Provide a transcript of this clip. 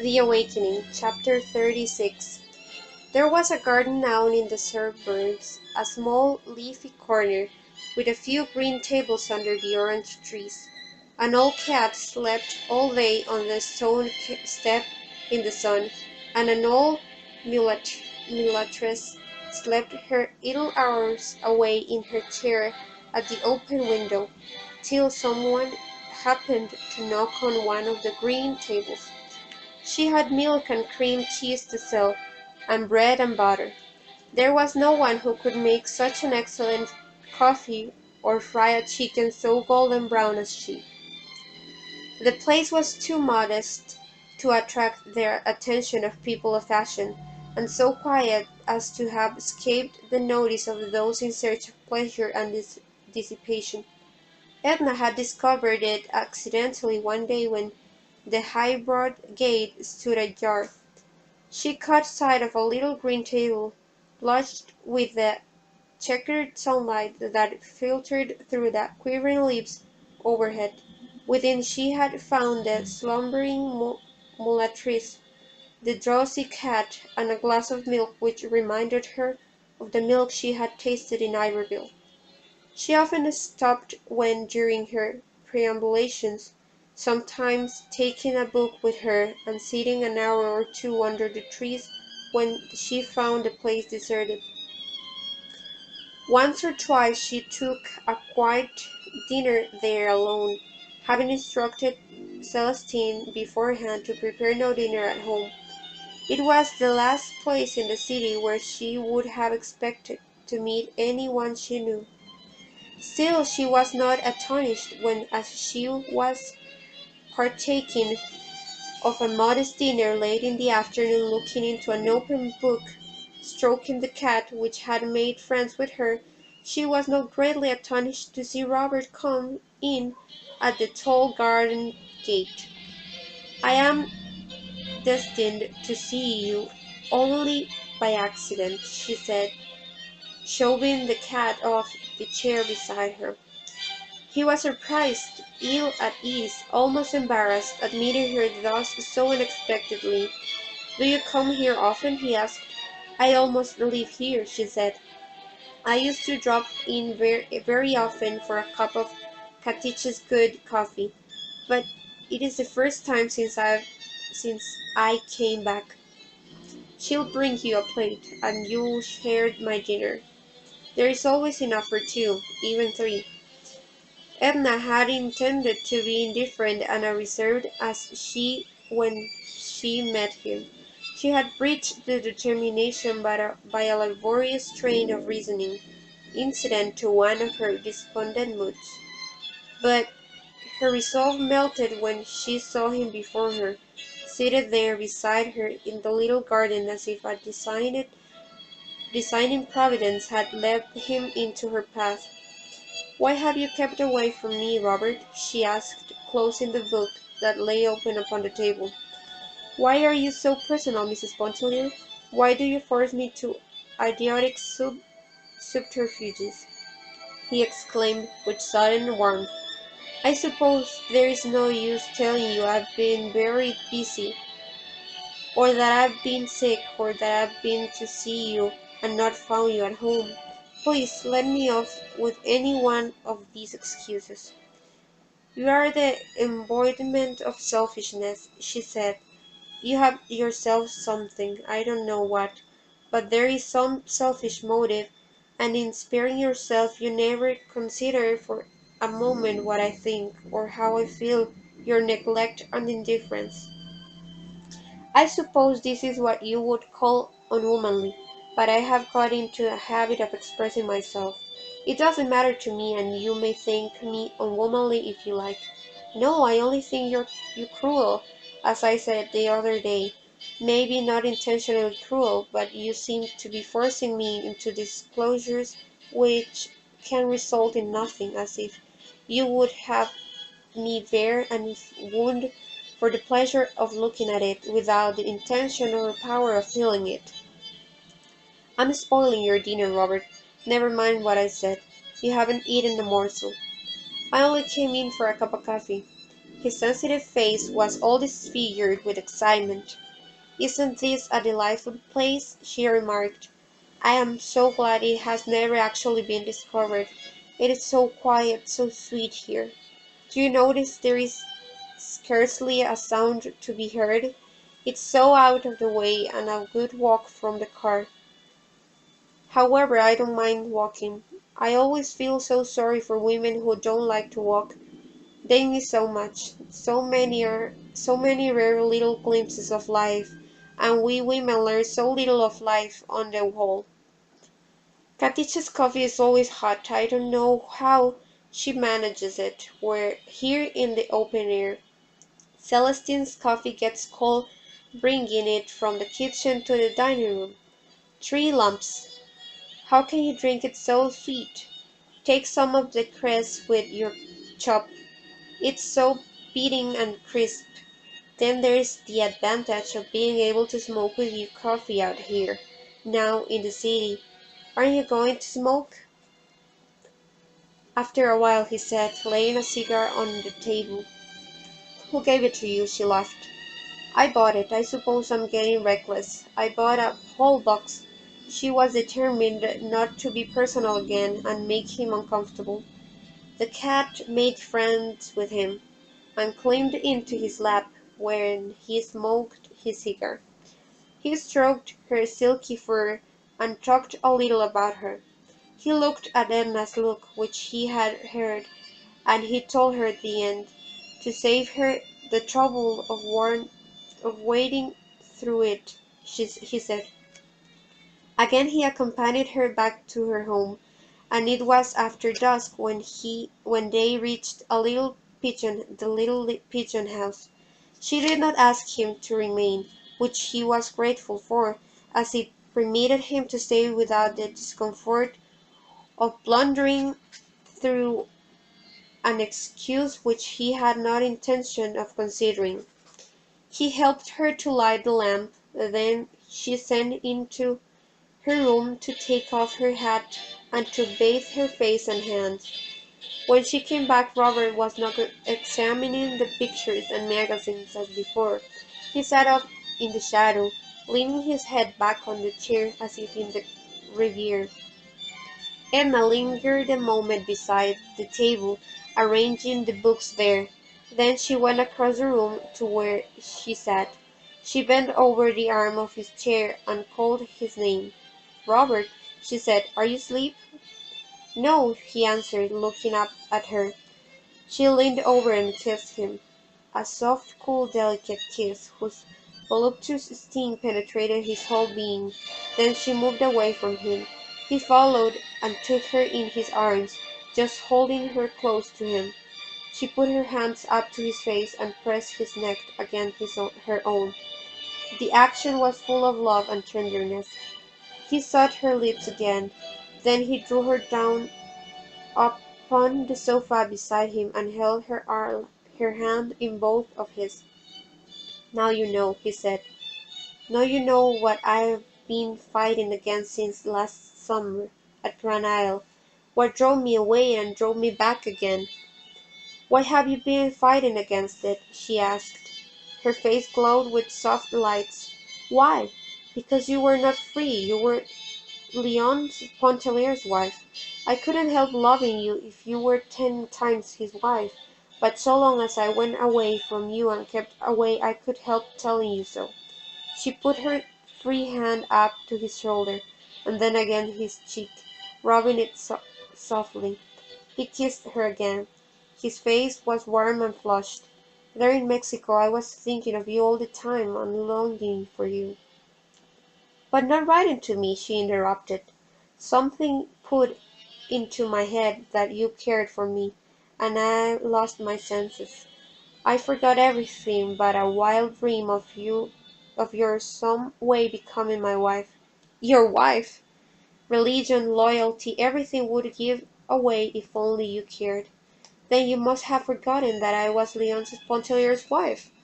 The Awakening, Chapter 36. There was a garden out in the suburbs, a small, leafy corner, with a few green tables under the orange trees. An old cat slept all day on the stone step in the sun, and an old mulatress slept her idle hours away in her chair at the open window, till someone happened to knock on one of the green tables. She had milk and cream cheese to sell, and bread and butter. There was no one who could make such an excellent coffee or fry a chicken so golden brown as she. The place was too modest to attract the attention of people of fashion, and so quiet as to have escaped the notice of those in search of pleasure and dissipation. Edna had discovered it accidentally one day when the high broad gate stood ajar. She caught sight of a little green table, blotched with the checkered sunlight that filtered through the quivering leaves overhead. Within she had found the slumbering mulatress, the drowsy cat, and a glass of milk which reminded her of the milk she had tasted in Iberville. She often stopped when during her perambulations, sometimes taking a book with her and sitting an hour or two under the trees when she found the place deserted. Once or twice she took a quiet dinner there alone, having instructed Celestine beforehand to prepare no dinner at home. It was the last place in the city where she would have expected to meet any one she knew. Still she was not astonished when, as she was partaking of a modest dinner late in the afternoon, looking into an open book, stroking the cat which had made friends with her, she was not greatly astonished to see Robert come in at the tall garden gate. "I am destined to see you only by accident," she said, shoving the cat off the chair beside her. He was surprised, ill at ease, almost embarrassed, at meeting her thus so unexpectedly. "Do you come here often?" he asked. "I almost live here," she said. "I used to drop in very often for a cup of Katich's good coffee, but it is the first time since I came back. She'll bring you a plate, and you'll share my dinner. There is always enough for two, even three." Edna had intended to be indifferent and reserved as she when she met him. She had reached the determination by a laborious train of reasoning, incident to one of her despondent moods. But her resolve melted when she saw him before her, seated there beside her in the little garden as if a designing Providence had led him into her path. "Why have you kept away from me, Robert?" she asked, closing the book that lay open upon the table. "Why are you so personal, Mrs. Pontellier? Why do you force me to idiotic subterfuges?" he exclaimed with sudden warmth. "I suppose there is no use telling you I've been very busy, or that I've been sick, or that I've been to see you and not found you at home. Please let me off with any one of these excuses." "You are the embodiment of selfishness," she said. "You have yourself something, I don't know what, but there is some selfish motive, and in sparing yourself you never consider for a moment what I think, or how I feel your neglect and indifference. I suppose this is what you would call unwomanly, but I have got into a habit of expressing myself. It doesn't matter to me, and you may think me unwomanly if you like. No, I only think you cruel, as I said the other day. Maybe not intentionally cruel, but you seem to be forcing me into disclosures which can result in nothing, as if you would have me bare and wound for the pleasure of looking at it, without the intention or power of feeling it. I'm spoiling your dinner, Robert. Never mind what I said. You haven't eaten a morsel. I only came in for a cup of coffee. His sensitive face was all disfigured with excitement. "Isn't this a delightful place?" she remarked. "I am so glad it has never actually been discovered. It is so quiet, so sweet here. Do you notice there is scarcely a sound to be heard? It's so out of the way and a good walk from the car. However, I don't mind walking. I always feel so sorry for women who don't like to walk. They miss so much, so many rare little glimpses of life, and we women learn so little of life on the whole. Katich's coffee is always hot. I don't know how she manages it. We're here in the open air. Celestine's coffee gets cold bringing it from the kitchen to the dining room. 3 lumps. How can you drink it so sweet? Take some of the cress with your chop. It's so biting and crisp. Then there's the advantage of being able to smoke with your coffee out here, now in the city. Aren't you going to smoke?" After a while he said, laying a cigar on the table. "Who gave it to you?" She laughed. "I bought it. I suppose I'm getting reckless. I bought a whole box." She was determined not to be personal again and make him uncomfortable. The cat made friends with him, and climbed into his lap when he smoked his cigar. He stroked her silky fur and talked a little about her. He looked at Edna's look, which he had heard, and he told her at the end, to save her the trouble of wading through it, he said. Again he accompanied her back to her home, and it was after dusk when they reached the little pigeon house. She did not ask him to remain, which he was grateful for, as it permitted him to stay without the discomfort of blundering through an excuse which he had no intention of considering. He helped her to light the lamp, then she sent into her room to take off her hat and to bathe her face and hands. When she came back Robert was not examining the pictures and magazines as before. He sat up in the shadow, leaning his head back on the chair as if in the reverie. Emma lingered a moment beside the table, arranging the books there. Then she went across the room to where he sat. She bent over the arm of his chair and called his name. "Robert," she said, "are you asleep?" "No," he answered, looking up at her. She leaned over and kissed him. A soft, cool, delicate kiss, whose voluptuous sting penetrated his whole being. Then she moved away from him. He followed and took her in his arms, just holding her close to him. She put her hands up to his face and pressed his neck against her own. The action was full of love and tenderness. He sought her lips again. Then he drew her down upon the sofa beside him and held her hand in both of his. "Now you know," he said. "Now you know what I've been fighting against since last summer at Grand Isle. What drove me away and drove me back again." "Why have you been fighting against it?" she asked. Her face glowed with soft lights. "Why? Because you were not free. You were Leon Pontellier's wife. I couldn't help loving you if you were 10 times his wife, but so long as I went away from you and kept away I could help telling you so." She put her free hand up to his shoulder, and then again his cheek, rubbing it softly. He kissed her again. His face was warm and flushed. "There in Mexico I was thinking of you all the time and longing for you." "But not writing to me," she interrupted. "Something put into my head that you cared for me, and I lost my senses. I forgot everything but a wild dream of your some way becoming my wife." "Your wife!" "Religion, loyalty, everything would give away if only you cared." "Then you must have forgotten that I was Leon Pontellier's wife."